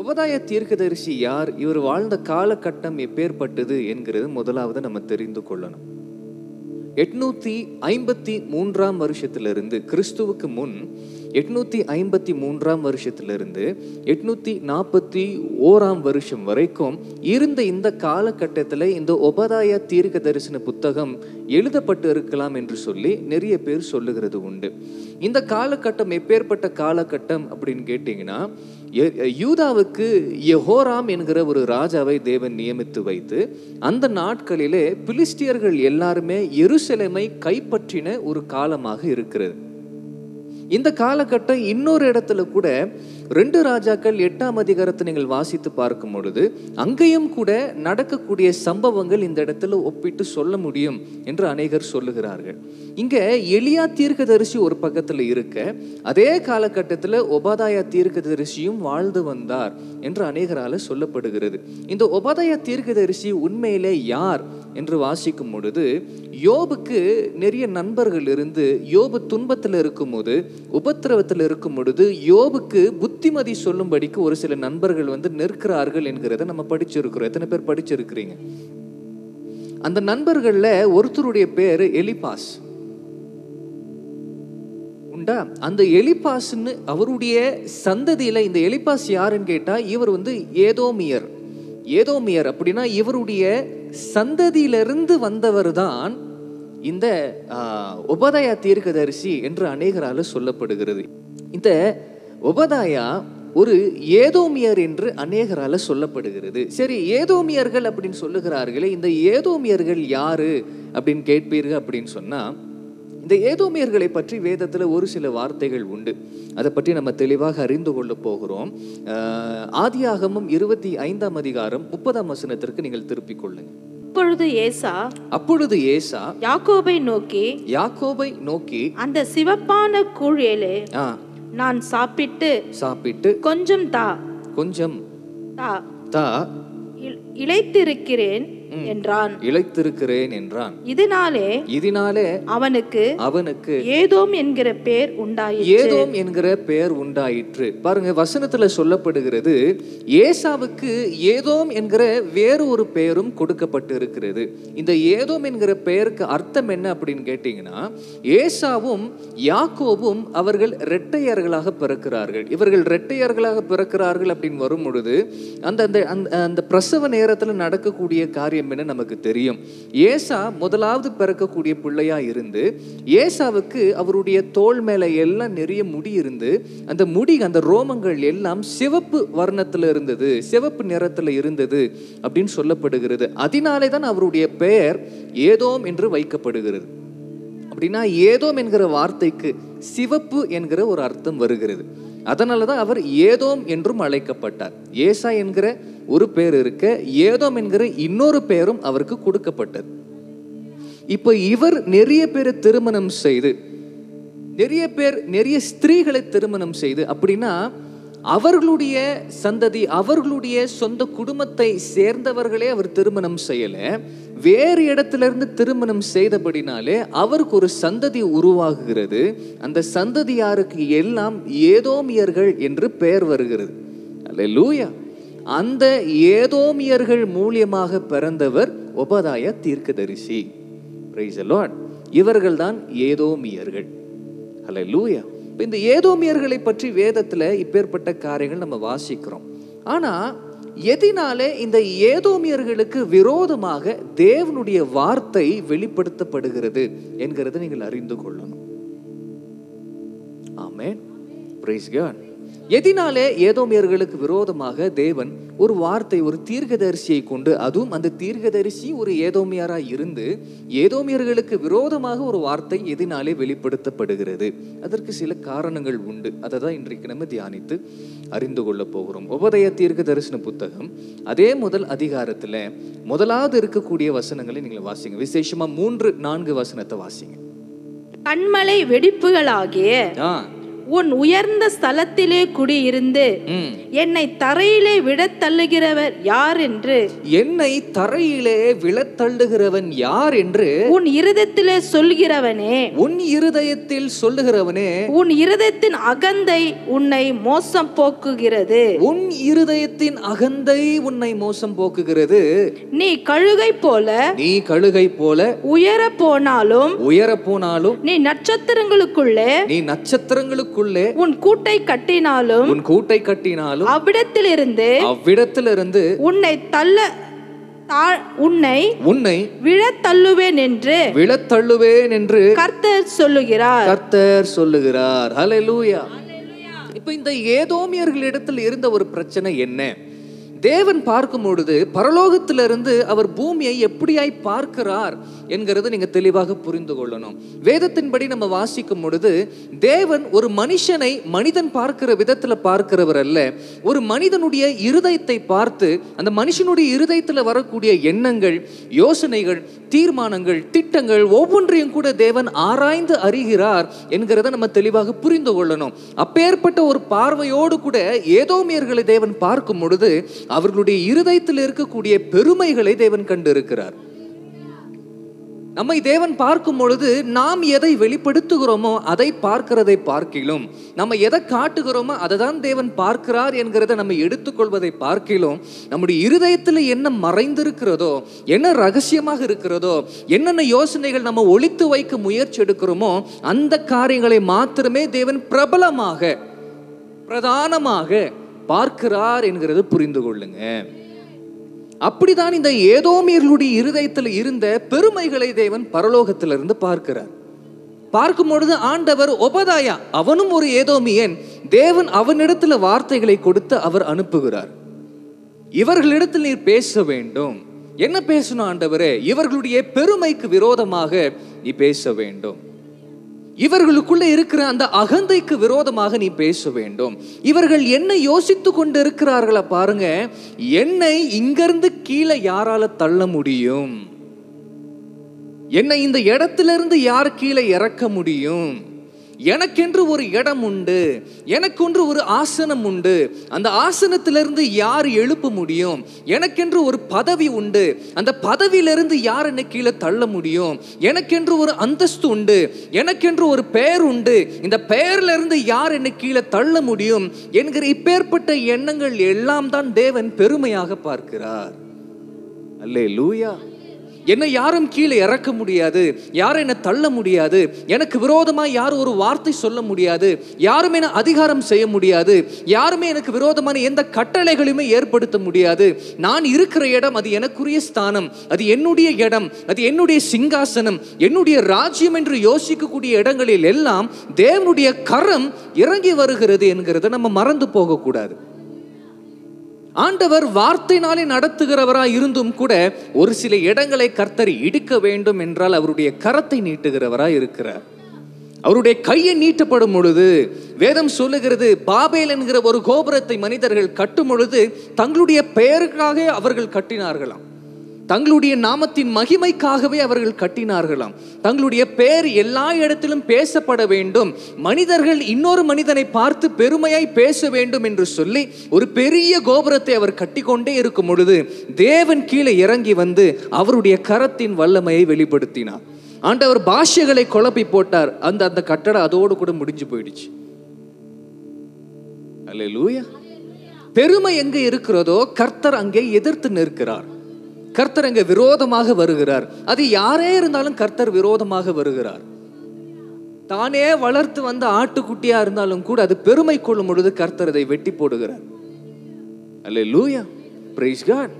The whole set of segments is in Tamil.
உபதாய தீர்க்கதரிசி யார், இவர் வாழ்ந்த காலகட்டம் எப்பேற்பட்டது என்கிறது முதலாவது நம்ம தெரிந்து கொள்ளணும். 853 வருஷத்திலிருந்து, கிறிஸ்துவுக்கு முன் 853 வருஷத்திலிருந்து 841 வருஷம் வரைக்கும் இருந்த இந்த காலகட்டத்தில் இந்த உபதாய தீர்க்க தரிசன புத்தகம் எழுதப்பட்டு இருக்கலாம் என்று சொல்லி நிறைய பேர் சொல்லுகிறது உண்டு. இந்த காலகட்டம் எப்பேற்பட்ட காலகட்டம் அப்படின்னு கேட்டீங்கன்னா, யூதாவுக்கு யெகோராம் என்கிற ஒரு ராஜாவை தேவன் நியமித்து வைத்து அந்த நாட்களிலே பிலிஸ்தியர்கள் எல்லாருமே எருசலேமை கைப்பற்றின ஒரு காலமாக இருக்கிறது. இந்த காலகட்டம் இன்னொரு இடத்துல கூட 2 ராஜாக்கள் 8ஆம் அதிகாரத்தை நீங்கள் வாசித்து பார்க்கும் பொழுது அங்கேயும் கூட நடக்கக்கூடிய சம்பவங்கள் இந்த இடத்துல ஒப்பிட்டு சொல்ல முடியும் என்று அநேகர் சொல்லுகிறார்கள். இங்க எலியா தீர்க்கதரிசி ஒரு பக்கத்துல இருக்க, அதே காலகட்டத்தில் ஒபதாயா தீர்க்கதரிசியும் வாழ்ந்து வந்தார் என்று அநேகரால சொல்லப்படுகிறது. இந்த ஒபதாயா தீர்க்கதரிசி உண்மையிலே யார் என்று வாசிக்கும் பொழுது, யோபுக்கு நிறைய நண்பர்கள் இருந்து யோபு துன்பத்தில் இருக்கும் போது, உபத்திரவத்தில் இருக்கும் பொழுது யோபுக்கு புத்திமதி சொல்லும்படிக்கு ஒரு சில நண்பர்கள் நிற்கிறார்கள் என்கிறத நம்ம படிச்சிருக்கிறோம். எத்தனை பேர் படிச்சிருக்கிறீங்க? அந்த நண்பர்கள்ல ஒருத்தருடைய பேரு எலிபாஸ் உண்டா? அந்த எலிபாஸ்ன்னு அவருடைய சந்ததியில இந்த எலிபாஸ் யாருன்னு கேட்டா, இவர் ஏதோமியர். ஏதோமியர் அப்படின்னா இவருடைய சந்ததியிலிருந்து வந்தவர் தான் இந்த ஒபதாயா தீர்க்கதரிசி என்று அநேகரால சொல்லப்படுகிறது. இந்த ஒபதாயா ஒரு ஏதோமியர் என்று அநேகரால சொல்லப்படுகிறது. சரி, ஏதோமியர்கள் அப்படின்னு சொல்லுகிறார்களே, இந்த ஏதோமியர்கள் யாரு அப்படின்னு கேட்பீர்கள் அப்படின்னு சொன்னா, இந்த ஏதோமியர்களை பற்றி வேதத்துல ஒரு சில வார்த்தைகள் உண்டு. அதை பற்றி நம்ம தெளிவாக அறிந்து கொள்ள போகிறோம். ஆதியாகமம் 25ஆம் அதிகாரம் 30ஆம் வசனத்திற்கு நீங்கள் திருப்பிக் கொள்ளுங்க. அப்பொழுது ஏசா யாக்கோபை நோக்கி அந்த சிவப்பான கூழிலே நான் சாப்பிட்டு கொஞ்சம் தா இளைத்திருக்கிறேன் என்றான். இதனாலே அவனுக்கு ஏதோம் என்கிற பெயர் உண்டாயிற்று. பாருங்க, வசனத்துல சொல்லப்படுகிறது, ஏசாவுக்கு ஏதோம் என்கிற வேறு ஒரு பெயரும் கொடுக்கப்பட்டு இருக்கிறது. இந்த ஏதோம் என்கிற பெயருக்கு அர்த்தம் என்ன அப்படின்னு கேட்டீங்கன்னா, ஏசாவும் யாக்கோபும் அவர்கள் இரட்டையர்களாக பிறக்கிறார்கள். இவர்கள் இரட்டையர்களாக பிறக்கிறார்கள் அப்படின்னு வரும் பொழுது அந்த பிரசவ நேரத்துல நடக்கக்கூடிய காரியம் என்ன நமக்கு தெரியும். ஏசா முதலாவது பிறக்கக்கூடிய பிள்ளையா இருந்து, ஏசாவுக்கு அவருடைய தோள் மேல எல்லாம் நிறைய முடி இருந்து, அந்த முடி, அந்த ரோமங்கள் எல்லாம் சிவப்பு வர்ணத்துல இருந்தது, சிவப்பு நிறத்துல இருந்தது அப்படின்னு சொல்லப்படுகிறது. அதனாலே தான் அவருடைய பெயர் ஏதோம் என்று வைக்கப்படுகிறது. அப்படின்னா ஏதோம் என்கிற வார்த்தைக்கு சிவப்பு என்கிற ஒரு அர்த்தம் வருகிறது. அதனாலதான் அவர் ஏதோம் என்றும் அழைக்கப்பட்டார். ஏசா என்கிற ஒரு பெயர் இருக்க, ஏதோம் என்கிற இன்னொரு பெயரும் அவருக்கு கொடுக்கப்பட்டது. இப்ப இவர் நிறைய பேரை திருமணம் செய்து, நிறைய ஸ்திரீகளை திருமணம் செய்து, அப்படின்னா அவர்களுடைய சந்ததி, அவர்களுடைய சொந்த குடும்பத்தை சேர்ந்தவர்களே அவர் திருமணம் செய்யல, வேறு இடத்துல இருந்து திருமணம் செய்தபடினாலே அவருக்கு ஒரு சந்ததி உருவாகுகிறது. அந்த சந்ததியாருக்கு எல்லாம் ஏதோமியர்கள் என்று பெயர் வருகிறது. அல்லேலூயா. அந்த ஏதோமியர்கள் மூலியமாக பிறந்தவர் ஒபதாயா தீர்க்கதரிசி. Praise the Lord. இவர்கள் தான் ஏதோமியர்கள். அல்லேலூயா. இந்த ஏதோமியர்களை பற்றி வேதத்துல இப்பேற்பட்ட காரியங்கள் நம்ம வாசிக்கிறோம். ஆனா எதினாலே இந்த ஏதோமியர்களுக்கு விரோதமாக தேவனுடைய வார்த்தை வெளிப்படுத்தப்படுகிறது என்கிறதை நீங்கள் அறிந்து கொள்ளணும். ஆமென். Price God. எதினாலே ஏதோமியர்களுக்கு விரோதமாக தேவன் ஒரு வார்த்தை, ஒரு தீர்க்கதரிசியை கொண்டு, அதுவும் அந்த தீர்க்கதரிசி ஒரு ஏதோமியராய் இருந்து ஏதோமியர்களுக்கு விரோதமாக ஒரு வார்த்தை எதினாலே வெளிப்படுத்தப்படுகிறது? அதற்கு சில காரணங்கள் உண்டு. அதை தான் இன்றைக்கு நம்ம தியானித்து அறிந்து கொள்ள போகிறோம். ஒபதய தீர்க்க தரிசன புத்தகம் அதே முதல் அதிகாரத்துல முதலாவது இருக்கக்கூடிய வசனங்களை நீங்கள் வாசிங்க. விசேஷமா 3-4 வசனத்தை வாசிங்க. கண்மலை வெடிப்புகளாகிய உன் உயர்ந்த ஸ்தலத்திலே குடியிருந்து என்னை தரையிலே விழத் தள்ளுகிறவர் யார் என்று, என்னை தரையிலே விழத் தள்ளுகிறவன் யார் என்று உன் இருதயத்திலே சொல்கிறவனே, உன் இருதயத்தில் சொல்லுகிறவனே, உன் இருதயத்தின் அகந்தை உன்னை மோசம் போக்குகிறது. உன் இருதயத்தின் அகந்தை உன்னை மோசம் போக்குகிறது. நீ கழுகை போல, நீ கழுகை போல உயர போனாலும், உயர போனாலும், நீ நட்சத்திரங்களுக்குள்ளே, நீ நட்சத்திரங்களுக்குள்ளே உன் கூட்டை கட்டினாலும், உன் கூட்டை கட்டினாலும், அவ்விடத்திலிருந்து உன்னை உன்னை விழத் தள்ளுவேன் என்று கர்த்தர் சொல்லுகிறார். ஹல்லேலூயா. இப்ப இந்த ஏதோமியர்களிடத்தில் இருந்த ஒரு பிரச்சனை என்ன? தேவன் பார்க்கும் பொழுது பரலோகத்திலிருந்து அவர் பூமியை எப்படியாய் பார்க்கிறார் என்கிறது நீங்க தெளிவாக புரிந்து கொள்ளணும். வேதத்தின்படி நம்ம வாசிக்கும் பொழுது தேவன் ஒரு மனுஷனை மனிதன் பார்க்கிற விதத்துல பார்க்கிறவர் அல்ல. ஒரு மனிதனுடைய இருதயத்தை பார்த்து அந்த மனுஷனுடைய இருதயத்துல வரக்கூடிய எண்ணங்கள், யோசனைகள், தீர்மானங்கள், திட்டங்கள் ஒவ்வொன்றையும் கூட தேவன் ஆராய்ந்து அறிகிறார் என்கிறத நம்ம தெளிவாக புரிந்து கொள்ளணும். அப்பேற்பட்ட ஒரு பார்வையோடு கூட ஏதோமியர்களை தேவன் பார்க்கும் பொழுது அவர்களுடைய இருதயத்தில் இருக்கக்கூடிய பெருமைகளை தேவன் கண்டு இருக்கிறார். நம்மை தேவன் பார்க்கும் பொழுது நாம் எதை வெளிப்படுத்துகிறோமோ அதை பார்க்கிறதை பார்க்கிலும், நம்ம எதை காட்டுகிறோமோ அதை தான் தேவன் பார்க்கிறார் என்கிறத நம்ம எடுத்துக்கொள்வதை பார்க்கிலும், நம்முடைய இருதயத்தில் என்ன மறைந்திருக்கிறதோ, என்ன ரகசியமாக இருக்கிறதோ, என்னென்ன யோசனைகள் நம்ம ஒளித்து வைக்க முயற்சி எடுக்கிறோமோ அந்த காரியங்களை மாத்திரமே தேவன் பிரபலமாக, பிரதானமாக பார்க்கிறார் என்கிறது புரிந்து கொள்ளுங்க. அப்படிதான் இந்த ஏதோமியர்களுடைய இருதயத்தில் இருந்த பெருமைகளை தேவன் பரலோகத்திலிருந்து பார்க்கிறார். பார்க்கும் பொழுது ஆண்டவர் ஒபதாயா, அவனும் ஒரு ஏதோமியன், தேவன் அவனிடத்துல வார்த்தைகளை கொடுத்து அவர் அனுப்புகிறார். இவர்களிடத்தில் நீர் பேச வேண்டும். என்ன பேசணும் ஆண்டவரே? இவர்களுடைய பெருமைக்கு விரோதமாக நீ பேச வேண்டும். இவர்களுக்குள்ள இருக்கிற அந்த அகந்தைக்கு விரோதமாக நீ பேச வேண்டும். இவர்கள் என்ன யோசித்து கொண்டு இருக்கிறார்களா பாருங்க. என்னை இங்கிருந்து கீழே யாரால தள்ள முடியும்? என்னை இந்த இடத்திலிருந்து யார் கீழே இறக்க முடியும்? எனக்கென்று ஒரு இடம் உண்டு, எனக்கென்று ஒரு ஆசனம் உண்டு, அந்த ஆசனத்திலிருந்து யார் எழுப்ப முடியும்? எனக்கென்று ஒரு பதவி உண்டு, அந்த பதவியிலிருந்து யார் என்னை கீழே தள்ள முடியும்? எனக்கென்று ஒரு அந்தஸ்து உண்டு, எனக்கென்று ஒரு பெயர் உண்டு, இந்த பெயர்ல இருந்து யார் என்னை கீழே தள்ள முடியும் என்கிற இப்பேற்பட்ட எண்ணங்கள் எல்லாம் தான் தேவன் பெருமையாக பார்க்கிறார். அல்லேலூயா. என்னை யாரும் கீழே இறக்க முடியாது, யாரும் என்னை தள்ள முடியாது, எனக்கு விரோதமாக யாரும் ஒரு வார்த்தை சொல்ல முடியாது, யாருமே என்ன அதிகாரம் செய்ய முடியாது, யாருமே எனக்கு விரோதமான எந்த கட்டளைகளையுமே ஏற்படுத்த முடியாது. நான் இருக்கிற இடம் அது எனக்குரிய ஸ்தானம், அது என்னுடைய இடம், அது என்னுடைய சிங்காசனம், என்னுடைய ராஜ்யம் என்று யோசிக்கக்கூடிய இடங்களில் எல்லாம் தேவனுடைய கரம் இறங்கி வருகிறது என்கிறத நம்ம மறந்து போகக்கூடாது. ஆண்டவர் வார்த்தையினாலே நடத்துகிறவராய் இருந்தும் கூட ஒரு சில இடங்களை கர்த்தர் இடிக்க வேண்டும் என்றால் அவருடைய கரத்தை நீட்டுகிறவராய் இருக்கிறார். அவருடைய கையை நீட்டப்படும் பொழுது வேதம் சொல்லுகிறது, பாபேல் என்கிற ஒரு கோபுரத்தை மனிதர்கள் கட்டும் பொழுது தங்களுடைய பெயருக்காக அவர்கள் கட்டினார்களாம், தங்களுடைய நாமத்தின் மகிமைக்காகவே அவர்கள் கட்டினார்களாம். தங்களுடைய பெயர் எல்லா இடத்திலும் பேசப்பட வேண்டும், மனிதர்கள் இன்னொரு மனிதனை பார்த்து பெருமையாய் பேச வேண்டும் என்று சொல்லி ஒரு பெரிய கோபுரத்தை அவர் கட்டிக்கொண்டே இருக்கும் பொழுது தேவன் கீழே இறங்கி வந்து அவருடைய கரத்தின் வல்லமையை வெளிப்படுத்தினார். ஆண்டவர் பாஷைகளை குழப்பி போட்டார். அந்த கட்டடம் அதோடு கூட முடிஞ்சு போயிடுச்சு. அல்லேலூயா. பெருமை எங்கே இருக்கிறதோ கர்த்தர் அங்கே எதிர்த்து நிற்கிறார். கர்த்தர் அங்கே விரோதமாக வருகிறார். அது யாரே இருந்தாலும் கர்த்தர் விரோதமாக வருகிறார். தானே வளர்த்து வந்த ஆட்டுக்குட்டியா இருந்தாலும் கூட அது பெருமை கொள்ளும் பொழுது கர்த்தர் அதை வெட்டி போடுகிறார். அல்லேலூயா. Praise God.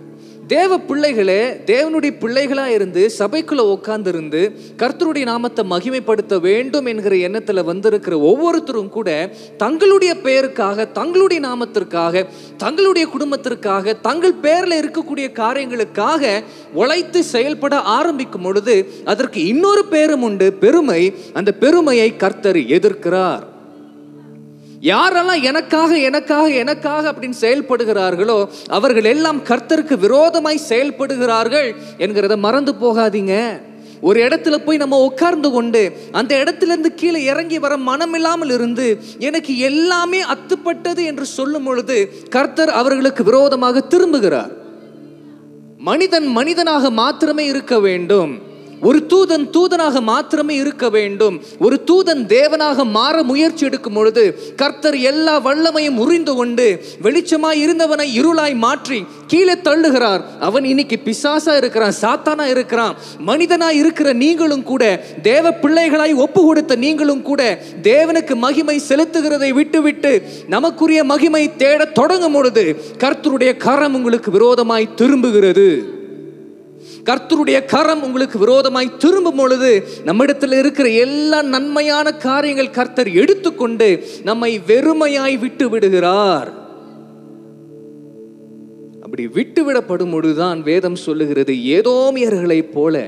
தேவ பிள்ளைகளே, தேவனுடைய பிள்ளைகளா இருந்து சபைக்குள்ள உட்கார்ந்து இருந்து கர்த்தருடைய நாமத்தை மகிமைப்படுத்த வேண்டும் என்கிற எண்ணத்துல வந்திருக்கிற ஒவ்வொருத்தரும் கூட தங்களுடைய பெயருக்காக, தங்களுடைய நாமத்திற்காக, தங்களுடைய குடும்பத்திற்காக, தங்கள் பேர்ல இருக்கக்கூடிய காரியங்களுக்காக உழைத்து செயல்பட ஆரம்பிக்கும் பொழுது அதற்கு இன்னொரு பேரும் உண்டு, பெருமை. அந்த பெருமையை கர்த்தர் எதிர்க்கிறார். யாரெல்லாம் எனக்காக எனக்காக எனக்காக அப்படின்னு செயல்படுகிறார்களோ அவர்கள் எல்லாம் கர்த்தருக்கு விரோதமாய் செயல்படுகிறார்கள் என்கிறத மறந்து போகாதீங்க. ஒரு இடத்துல போய் நம்ம உட்கார்ந்து கொண்டு அந்த இடத்துல இருந்து கீழே இறங்கி வர மனம் இல்லாமல் இருந்து எனக்கு எல்லாமே அத்துப்பட்டது என்று சொல்லும் பொழுது கர்த்தர் அவர்களுக்கு விரோதமாக திரும்புகிறார். மனிதன் மனிதனாக மாத்திரமே இருக்க வேண்டும், ஒரு தூதன் தூதனாக மாத்திரமே இருக்க வேண்டும். ஒரு தூதன் தேவனாக மாற முயற்சி எடுக்கும் பொழுது கர்த்தர் எல்லா வல்லமையும் உறிந்து கொண்டு வெளிச்சமாய் இருந்தவனை இருளாய் மாற்றி கீழே தள்ளுகிறார். அவன் இன்னைக்கு பிசாசா இருக்கிறான், சாத்தானா இருக்கிறான். மனிதனாய் இருக்கிற நீங்களும் கூட, தேவ பிள்ளைகளாய் ஒப்பு கொடுத்த நீங்களும் கூட தேவனுக்கு மகிமை செலுத்துகிறதை விட்டுவிட்டு நமக்குரிய மகிமை தேட தொடங்கும் பொழுது கர்த்தருடைய கரம் உங்களுக்கு விரோதமாய் திரும்புகிறது. கர்த்தருடைய கரம் உங்களுக்கு விரோதமாய் திரும்பும் பொழுது நம்மிடத்தில் இருக்கிற எல்லா நன்மையான காரியங்கள் கர்த்தர் எடுத்துக்கொண்டு நம்மை வெறுமையாய் விட்டு விடுகிறார். அப்படி விட்டுவிடப்படும் பொழுதுதான் வேதம் சொல்லுகிறது, ஏதோமியர்களைப் போல